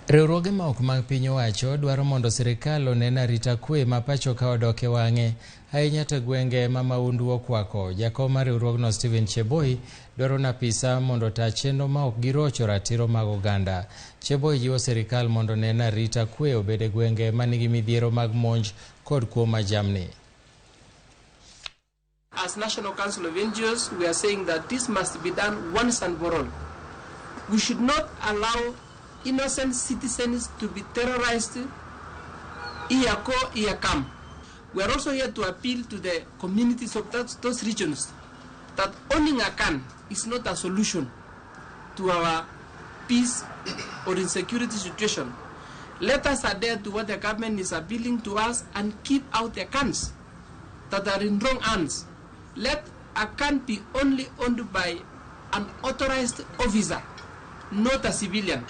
Riwruoge ma ok mag piny owacho dwaro mondo sirikal onen arita kwe ma pacho ka odok e wang'e ahinya to gwenge ma maundu okwako. Jakom mar riwruogno Stephen Cheboi dwaro na apisa mondo taa chenro ma ok girocho ratiro mag oganda. Cheboi jiwo sirikal mondo onen arita kwe obed e gwenge ma nigi midhiero mag monj kod kuo ma jamni. As National Council of NGOs, we are saying that this must be done once and for all. We should not allow innocent citizens to be terrorized year go, year come. We are also here to appeal to the communities of those regions that owning a gun is not a solution to our peace or insecurity situation. Let us adhere to what the government is appealing to us and keep out the guns that are in wrong hands. Let a gun be only owned by an authorized officer, not a civilian.